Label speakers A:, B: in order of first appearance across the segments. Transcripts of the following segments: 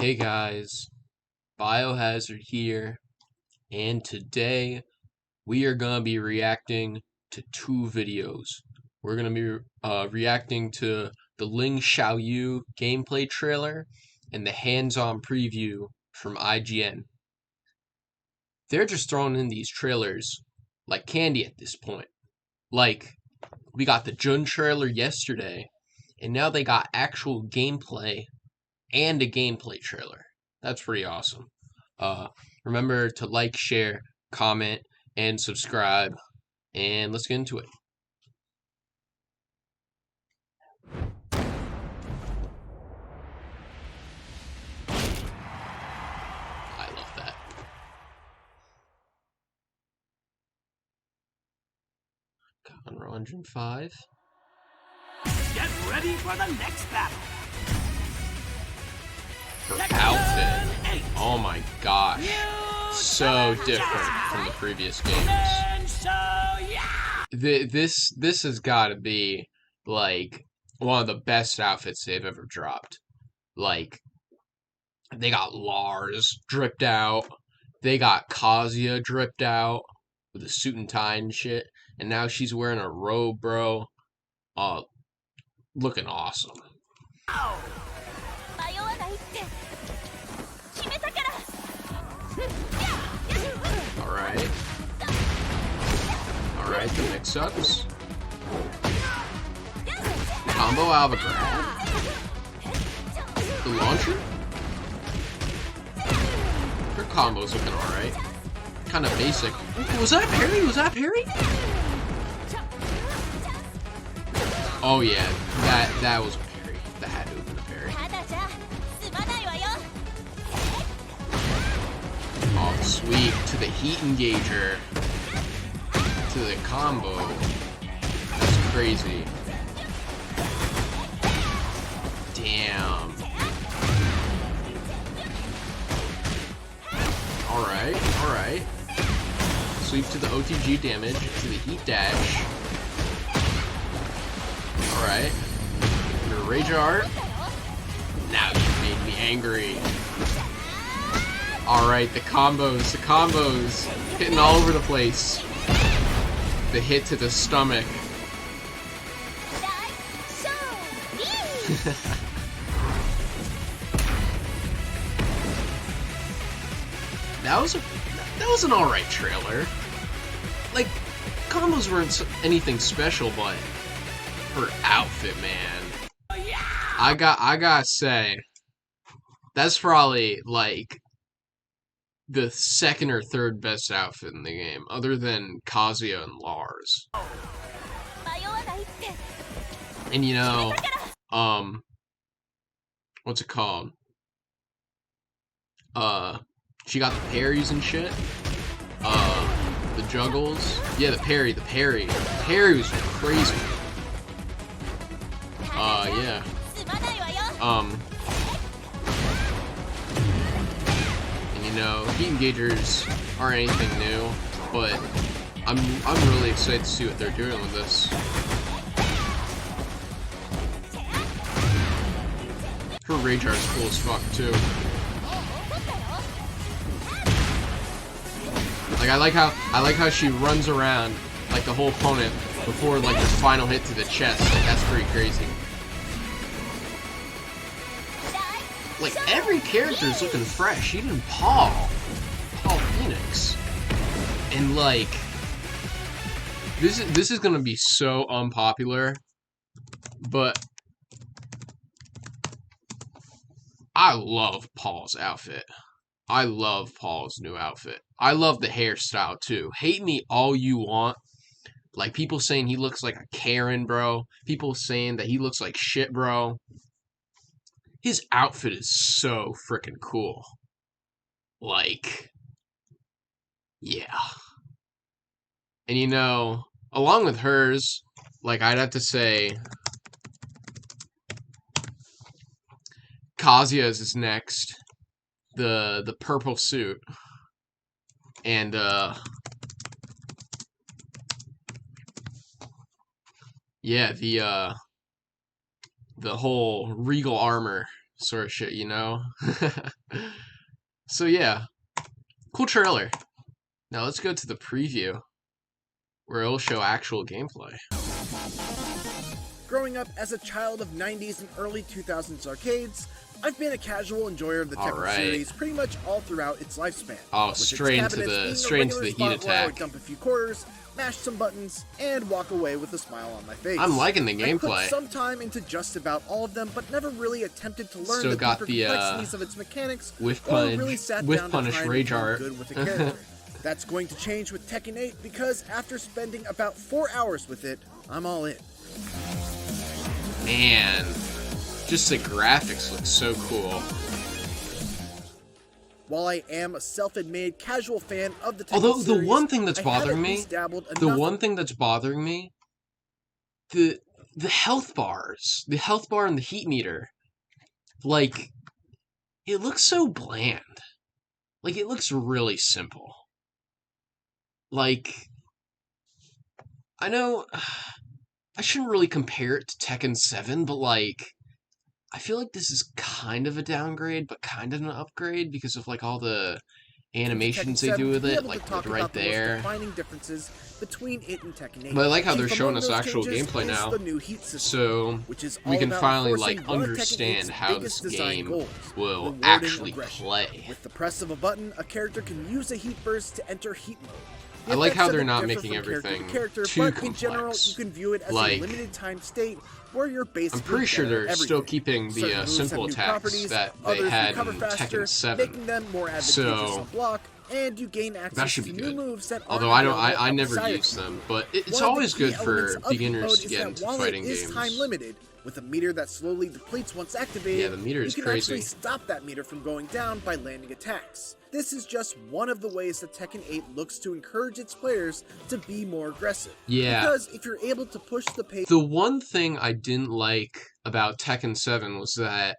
A: Hey guys, Biohazard here, and today we are going to be reacting to two videos. We're going to be reacting to the Ling Xiaoyu gameplay trailer and the hands-on preview from IGN. They're just throwing in these trailers like candy at this point. Like, we got the Jun trailer yesterday, and now they got actual gameplay and a gameplay trailer. That's pretty awesome. Uh, Remember to like, share, comment, and subscribe. And let's get into it. I love that. Unreal Engine 5.
B: Get ready for the next battle.
A: Her outfit. Oh my gosh. So different from the previous games. This has got to be like one of the best outfits they've ever dropped. Like, they got Lars dripped out. They got Kazuya dripped out with a suit and tie and shit. And now she's wearing a robe, bro. Looking awesome. Alright. Alright, the mix-ups. Combo out of a grab. The launcher? Her combo's looking alright. Kind of basic. Was that parry? Was that parry? Oh yeah, that was a parry. That had to have been a parry. Oh, sweet. To the heat engager. To the combo. That's crazy. Damn. Alright, alright. Sweep to the OTG damage. To the heat dash. Alright. Your Rage Art. Now you made me angry. Alright, the combos. Hitting all over the place. The hit to the stomach. That was an alright trailer. Like, combos weren't anything special, but her outfit, man. I gotta say, that's probably like the second or third best outfit in the game, other than Kazuya and Lars. And you know, what's it called? She got the parries and shit. The juggles. Yeah, the parry. The parry was crazy. Yeah. And you know, heat engagers aren't anything new, but I'm really excited to see what they're doing with this. Her Rage Art's cool as fuck too. Like I like how she runs around like the whole opponent before like the final hit to the chest. Like that's pretty crazy. Like every character is looking fresh, even Paul Phoenix, and like this is gonna be so unpopular, but I love Paul's outfit. I love Paul's new outfit. I love the hairstyle too. Hate me all you want. Like people saying he looks like a Karen, bro. People saying that he looks like shit, bro. His outfit is so freaking cool. Like, yeah. And you know, along with hers, like I'd have to say Kazuya's is next. The purple suit. And yeah, the whole regal armor sort of shit, you know? So yeah, cool trailer. Now let's go to the preview, where it'll show actual gameplay.
C: Growing up as a child of 90s and early 2000s arcades, I've been a casual enjoyer of the Tekken series pretty much all throughout its lifespan.
A: Oh, straight into the heat attack.
C: I would dump a few quarters, mash some buttons, and walk away with a smile on my face.
A: I'm liking the gameplay.
C: I put some time into just about all of them, but never really attempted to learn the deeper complexities of its mechanics, or really sat down to try and become good with the character. That's going to change with Tekken 8 because after spending about 4 hours with it, I'm all in.
A: Man, just the graphics look so cool.
C: While I am a self-admitted casual fan of the Tekken
A: Although
C: series,
A: the one thing that's bothering me, the health bars, the health bar and the heat meter, like, it looks so bland. Like, it looks really simple. Like, I know I shouldn't really compare it to Tekken 7, but like, I feel like this is kind of a downgrade, but kind of an upgrade because of like all the animations they do with it, like right there.
C: Differences between it and Tekken 8.
A: But I like how they're showing us actual gameplay now, so we can finally like understand how this game will actually play.
C: With the press of a button, a character can use a heat burst to enter heat mode.
A: I like how they're not making everything too complex.
C: In general, you can view it as a limited time state where you're basically
A: I'm pretty sure they're
C: everything.
A: still keeping the simple attacks that they had in Tekken 7.
C: Making them more advantageous to block, and you gain access to new moves that
A: although I never use them, but it's always good for beginners to get into fighting games.
C: Time limited. With a meter that slowly depletes once activated,
A: yeah, the meter is
C: you can
A: crazy.
C: actually stop that meter from going down by landing attacks. This is just one of the ways that Tekken 8 looks to encourage its players to be more aggressive.
A: Yeah.
C: Because if you're able to push the pace...
A: The one thing I didn't like about Tekken 7 was that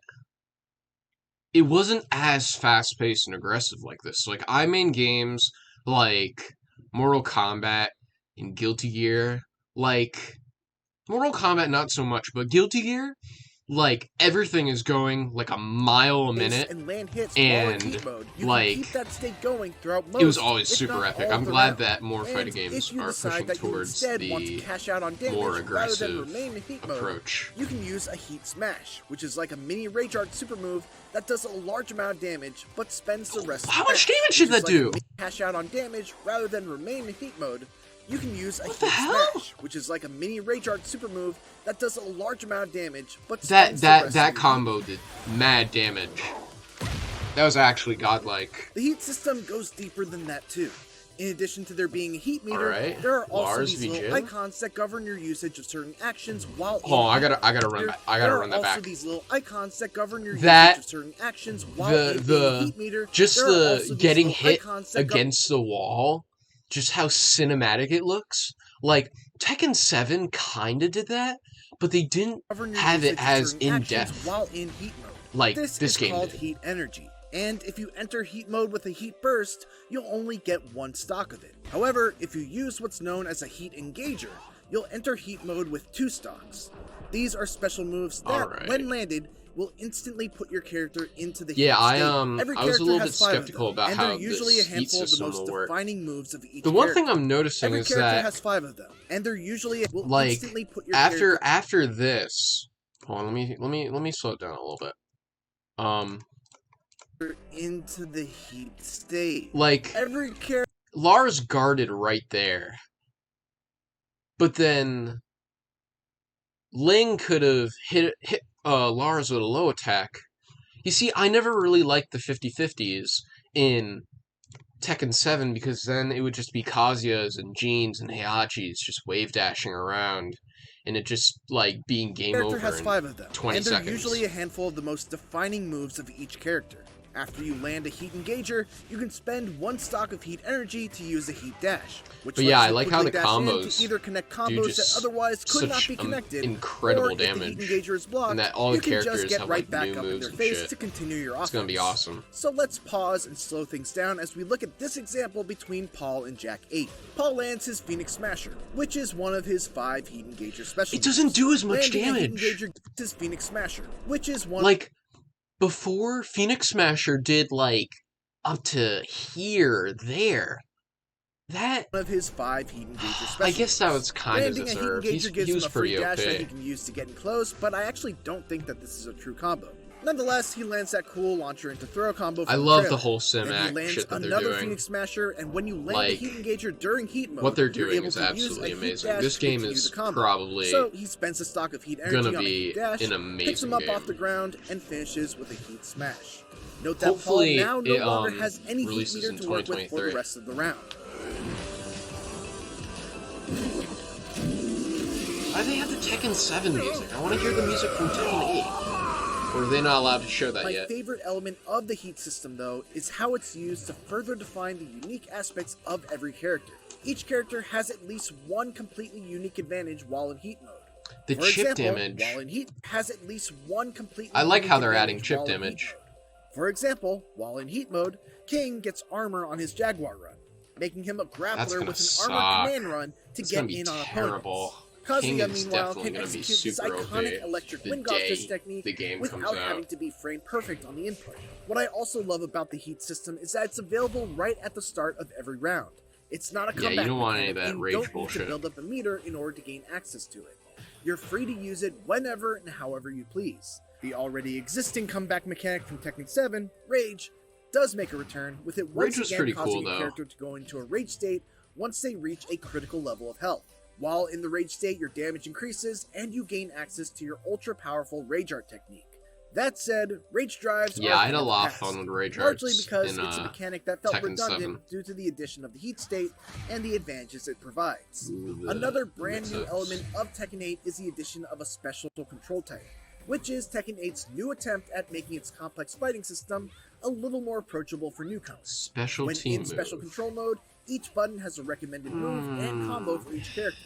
A: it wasn't as fast-paced and aggressive like this. Like, I main games like Mortal Kombat and Guilty Gear, like... Mortal Kombat, not so much, but Guilty Gear, like, everything is going, like, a mile a minute,
C: and land hits
A: and,
C: mode. You
A: like,
C: can keep that state going throughout most,
A: it was always super epic. I'm glad that more
C: and
A: fighting games are pushing towards the
C: cash out on damage
A: more aggressive
C: rather than remain in heat mode,
A: approach.
C: You can use a Heat Smash, which is like a mini Rage Art super move that does a large amount of damage, but spends the rest
A: How
C: of the
A: much damage should that do?
C: Cash out on damage rather than remain in heat mode. You can use a Heat Smash, which is like a mini Rage Art super move that does a large amount of damage, but
A: that combo did mad damage. That was actually godlike.
C: The heat system goes deeper than that too. In addition to there being a heat meter, there are also these little icons that govern your usage of certain actions while
A: I gotta run that. I gotta run that back.
C: There are also these little icons that govern your usage of certain actions while
A: the
C: heat meter.
A: Just the getting hit against the wall. Just how cinematic it looks. Like, Tekken 7 kinda did that, but they didn't have it as in-depth
C: while in heat mode.
A: Like this game
C: called
A: did.
C: Heat Energy, and if you enter heat mode with a heat burst, you'll only get one stock of it. However, if you use what's known as a heat engager, you'll enter heat mode with 2 stocks. These are special moves that, when landed, will instantly put your character into the heat state.
A: I was a little bit skeptical about how this heat system will work. The one thing I'm noticing is that
C: has 5 of them, and they're usually instantly put your
A: after this. Hold on, let me slow it down a little bit.
C: Into the heat state.
A: Like Lars guarded right there, but then Ling could have hit Lars with a low attack. You see, I never really liked the 50-50s in Tekken 7 because then it would just be Kazuya's and Jean's and Heihachi's just wave dashing around, and it just like being game over
C: has 5 of them,
A: 20
C: and they're
A: seconds.
C: Usually a handful of the most defining moves of each character. After you land a Heat Engager, you can spend 1 stock of Heat Energy to use a Heat Dash. Which
A: but yeah, I like how the combos
C: either connect combos that otherwise could not be connected,
A: incredible
C: or
A: damage,
C: if the Heat Engager is blocked,
A: and that all the characters
C: just get
A: have
C: right
A: like
C: back
A: new
C: up in
A: moves
C: their
A: and
C: face
A: shit.
C: to continue your offense.
A: It's gonna be awesome.
C: So let's pause and slow things down as we look at this example between Paul and Jack 8. Paul lands his Phoenix Smasher, which is one of his 5 Heat Engager special moves.
A: It doesn't do as much
C: Landing
A: damage.
C: Heat Engager his Phoenix Smasher, which is one
A: before, Phoenix Smasher did, like, up to here, there. That...
C: One of his 5 heat engager special
A: I guess that was kind of
C: Landing a heat
A: deserved.
C: engager gives
A: He
C: him
A: was
C: a free
A: pretty
C: dash that he
A: okay.
C: can use to get in close, but I actually don't think that this is a true combo. Nonetheless, he lands that cool launcher into throw combo.
A: I love the whole Sim-Act shit that they're
C: another
A: doing.
C: Phoenix Smasher, and when you land
A: Like,
C: a heat engager during heat mode,
A: what they're
C: you're
A: doing
C: able
A: is
C: to use
A: absolutely
C: a heat
A: amazing.
C: dash
A: This
C: to
A: game
C: continue
A: is
C: the combo.
A: probably
C: So he spends a stock of heat energy
A: gonna
C: on a
A: be
C: heat dash,
A: an amazing
C: picks him up
A: game.
C: off the ground, and finishes with a heat smash. Note that
A: Hopefully,
C: Paul now no
A: it,
C: longer has any heat
A: releases
C: meter
A: in
C: to work with for the
A: 2023.
C: rest of the round.
A: Why do they have the Tekken 7 music? I want to hear the music from Tekken 8. Or are they not allowed to show that
C: My
A: yet?
C: favorite element of the heat system, though, is how it's used to further define the unique aspects of every character. Each character has at least one completely unique advantage while in heat mode.
A: The
C: For
A: chip
C: example,
A: damage.
C: while in heat, has at least one completely
A: I like
C: unique
A: how they're adding
C: advantage
A: chip
C: while in heat
A: damage.
C: mode. For example, while in heat mode, King gets armor on his Jaguar run, making him a
A: That's
C: grappler
A: gonna
C: with an
A: suck.
C: armored command run to
A: It's
C: get
A: gonna be
C: in on
A: terrible.
C: opponents. Kazuya,
A: King is
C: meanwhile,
A: definitely
C: can
A: gonna be
C: execute this
A: super
C: iconic
A: OP
C: electric
A: the
C: wind
A: day
C: gauge technique
A: the game comes
C: without having
A: out.
C: to be frame perfect on the input. What I also love about the heat system is that it's available right at the start of every round. It's not a
A: Yeah,
C: comeback
A: you don't want any of
C: mechanic,
A: that
C: and
A: rage
C: you don't need
A: bullshit.
C: to build up a meter in order to gain access to it. You're free to use it whenever and however you please. The already existing comeback mechanic from Tekken 7, Rage, does make a return, with it once
A: Rage was
C: again
A: pretty
C: causing
A: cool,
C: a
A: though.
C: character to go into a rage state once they reach a critical level of health. While in the rage state, your damage increases, and you gain access to your ultra-powerful Rage Art technique. That said, Rage Drives
A: Yeah,
C: are
A: I had a
C: of the
A: lot of
C: past,
A: fun with Rage
C: largely
A: Arts
C: because
A: in
C: it's a mechanic that felt
A: Tekken
C: redundant
A: 7.
C: due to the addition of the heat state and the advantages it provides.
A: Ooh,
C: Another brand new
A: mix-ups.
C: element of Tekken 8 is the addition of a special control type, which is Tekken 8's new attempt at making its complex fighting system a little more approachable for newcomers.
A: Special
C: When
A: team
C: in special
A: move.
C: control mode, each button has a recommended move and combo for each character.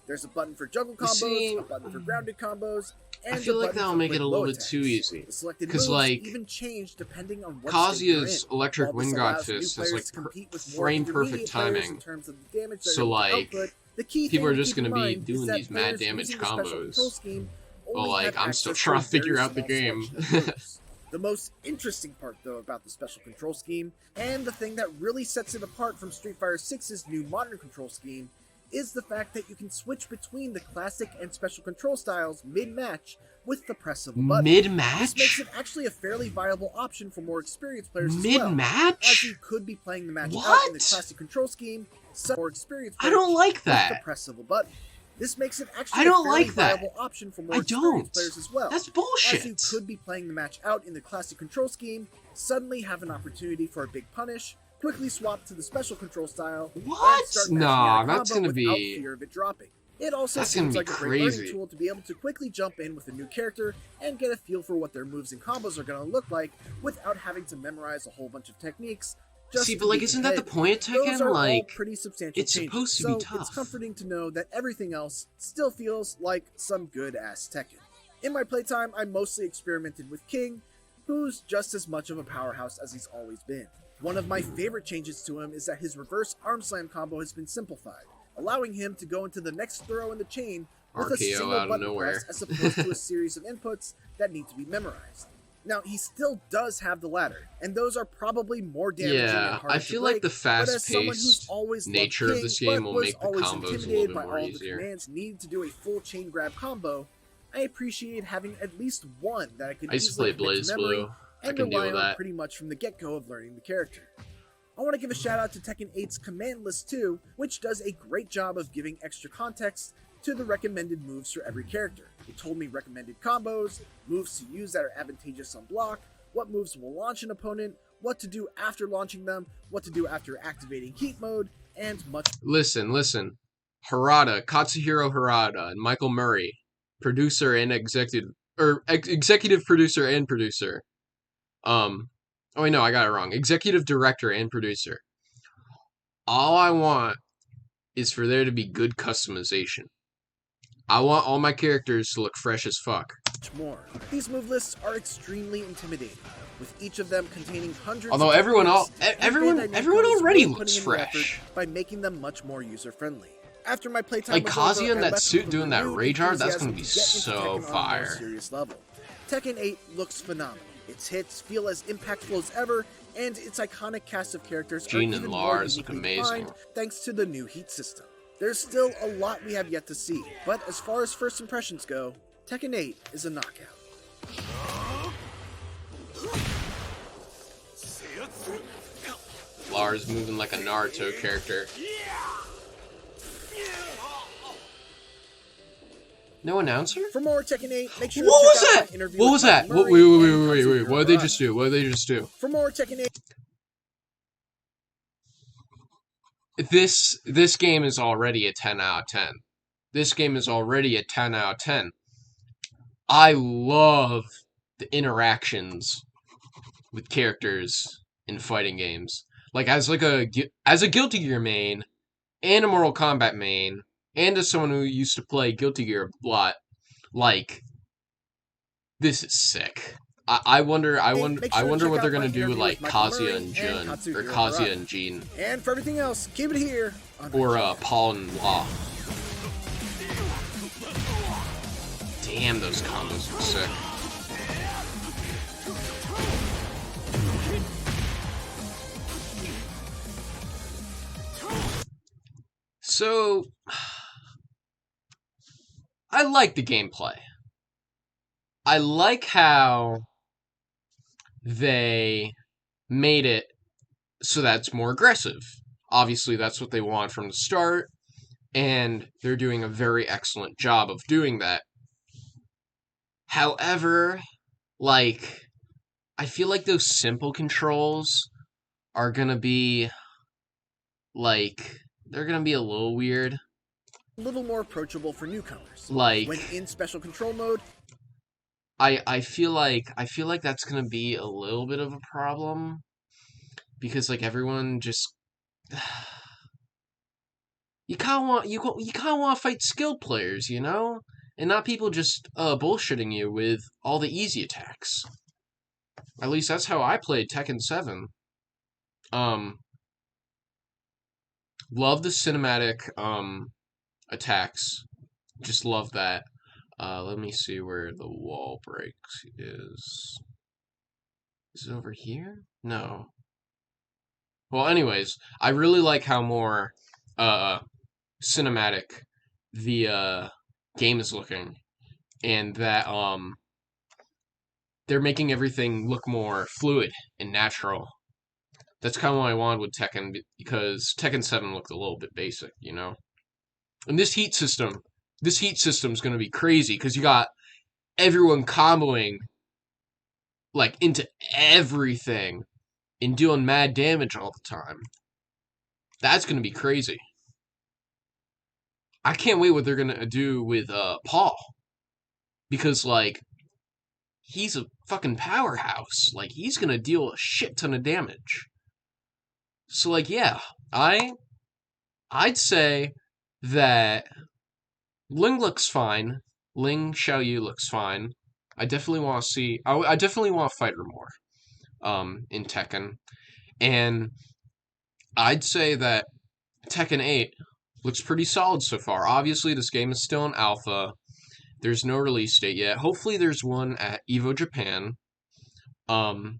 C: There's a button for juggle combos,
A: see,
C: a button for grounded combos, and
A: I feel
C: a
A: like
C: button
A: that'll
C: for
A: make it
C: quick
A: a little
C: low
A: bit
C: attacks.
A: too easy.
C: The selected
A: 'Cause,
C: moves
A: like,
C: even change depending on what state you're
A: Kazuya's
C: in.
A: electric
C: While
A: wind
C: this
A: god
C: allows new
A: fist
C: players
A: is like
C: to compete with more
A: frame perfect
C: intermediate players in
A: timing.
C: terms of the damage they're
A: So,
C: able to
A: like,
C: output. The key
A: people
C: thing
A: are
C: to
A: just
C: keep in
A: gonna be
C: mind
A: doing
C: is that
A: these mad
C: players
A: damage
C: using the special
A: combos.
C: control scheme
A: Well,
C: only
A: like,
C: have
A: I'm still
C: access
A: trying
C: a
A: to figure
C: very
A: out the
C: small
A: game.
C: selection of moves. The most interesting part, though, about the special control scheme, and the thing that really sets it apart from Street Fighter VI's new modern control scheme, is the fact that you can switch between the classic and special control styles mid-match with the press of a button. This makes
A: Mid-match?
C: it actually a fairly viable option for more experienced players as well, as
A: Mid-match?
C: you could be playing the match out in the
A: What?
C: classic control scheme, some more experienced
A: I
C: players
A: don't like
C: with the
A: that.
C: press of a button. This makes it actually
A: I don't
C: a fairly
A: like that.
C: viable option for more
A: I
C: experienced
A: don't.
C: players as well.
A: That's
C: As you
A: bullshit.
C: could be playing the match out in the classic control scheme, suddenly have an opportunity for a big punish, quickly swap to the special control style, and
A: What?
C: start mashing
A: Nah,
C: out a
A: that's
C: combo
A: gonna
C: without
A: be...
C: fear of it dropping. It also
A: That's gonna
C: seems
A: be
C: like a great learning
A: crazy.
C: tool to be able to quickly jump in with a new character and get a feel for what their moves and combos are going to look like without having to memorize a whole bunch of techniques. Just
A: See,
C: to
A: but, like,
C: be
A: isn't that the
C: competitive.
A: point of
C: Those
A: Tekken?
C: are all
A: Like,
C: pretty substantial
A: it's
C: changes,
A: supposed to
C: so
A: be tough.
C: it's comforting to know that everything else still feels like some good-ass Tekken. In my playtime, I mostly experimented with King, who's just as much of a powerhouse as he's always been. One of my favorite changes to him is that his reverse arm slam combo has been simplified, allowing him to go into the next throw in the chain with a
A: RKO
C: single
A: out of
C: button
A: nowhere.
C: press as opposed to a series of inputs that need to be memorized. Now, he still does have the ladder, and those are probably more damaging and
A: Yeah,
C: harder
A: I
C: to
A: feel
C: break,
A: like the
C: but as someone who's
A: fast-paced
C: always loved
A: nature of
C: King,
A: this game
C: but
A: will
C: was
A: make the
C: always
A: combos a little
C: intimidated
A: bit
C: by
A: more
C: all
A: easier.
C: the commands needed to do a full chain grab combo, I appreciate having at least one that I could
A: I used to
C: easily
A: play
C: commit to
A: Blaze
C: memory
A: Blue. I
C: and
A: can deal
C: rely
A: with
C: on
A: that.
C: pretty much from the get-go of learning the character. I want to give a shout out to Tekken 8's command list too, which does a great job of giving extra context to the recommended moves for every character. It told me recommended combos, moves to use that are advantageous on block, what moves will launch an opponent, what to do after launching them, what to do after activating heat mode, and much.
A: Listen. Harada, Katsuhiro Harada, and Michael Murray, producer and executive producer and producer. Oh wait, no, I got it wrong. Executive director and producer. All I want is for there to be good customization. I want all my characters to look fresh as fuck.
C: More. These move lists are extremely intimidating, with each of them containing hundreds
A: Although
C: of
A: everyone
C: techniques, and
A: everyone
C: dynamic
A: already
C: really
A: looks
C: putting in the
A: fresh.
C: effort by making them much more user-friendly. After my playtime
A: Like
C: was
A: Kazuya
C: over,
A: in
C: I
A: that
C: left
A: suit
C: with
A: doing that
C: renewed
A: rage art, that's
C: enthusiasm
A: gonna be
C: to get into
A: so
C: Tekken on a more
A: fire.
C: serious level. Tekken 8 looks phenomenal, Its hits feel as impactful as ever, and its iconic cast of characters are
A: Jean and
C: even more
A: Lars look
C: uniquely
A: amazing.
C: defined thanks to the new heat system. There's still a lot we have yet to see, but as far as first impressions go, Tekken 8 is a knockout.
A: Lars moving like a Naruto character. No announcer?
C: For more Tekken 8, make sure
A: What
C: to
A: was
C: check out
A: that?
C: my interview
A: What
C: with
A: was that?
C: Marty
A: Wait,
C: Murray
A: wait,
C: and
A: wait, wait, wait.
C: Kazuhiro
A: What did they
C: Arata.
A: just do? What did they just do?
C: For more Tekken 8,
A: This game is already a 10 out of 10. This game is already a 10 out of 10. I love the interactions with characters in fighting games. Like as a Guilty Gear main and a Mortal Kombat main and as someone who used to play Guilty Gear a lot, like this is sick. I wonder
C: make sure to
A: what
C: check
A: they're
C: out
A: gonna
C: my
A: do with
C: interview
A: like
C: with Michael
A: Kazuya
C: Murray
A: and Jun or
C: Kazuhiro
A: Kazuya
C: Arata.
A: and Jean
C: And for everything else, keep it here on my
A: or
C: channel.
A: Paul and Law. Damn, those combos are sick. So, I like the gameplay. I like how they made it so that it's more aggressive. Obviously, that's what they want from the start, and they're doing a very excellent job of doing that. However, like, I feel like those simple controls are gonna be, like, they're gonna be a little weird.
C: A little more approachable for newcomers.
A: Like,
C: When in special control mode,
A: I feel like that's gonna be a little bit of a problem because like everyone just you kind of want to fight skilled players, you know, and not people just bullshitting you with all the easy attacks. At least that's how I played Tekken 7. Love the cinematic attacks. Just love that. Let me see where the wall breaks is. Is it over here? No. Well, anyways, I really like how more cinematic the game is looking, and that they're making everything look more fluid and natural. That's kind of what I wanted with Tekken because Tekken 7 looked a little bit basic, you know. And this heat system's gonna be crazy because you got everyone comboing like into everything and doing mad damage all the time. That's gonna be crazy. I can't wait what they're gonna do with Paul. Because like he's a fucking powerhouse. Like he's gonna deal a shit ton of damage. So like yeah, I'd say that Ling looks fine. Ling Xiaoyu looks fine. I definitely want to see. I definitely want to fight her more. In Tekken, and I'd say that Tekken 8 looks pretty solid so far. Obviously, this game is still in alpha. There's no release date yet. Hopefully, there's one at Evo Japan. So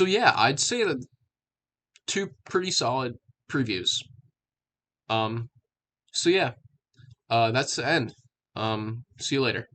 A: yeah, I'd say that two pretty solid previews. So yeah, that's the end. See you later.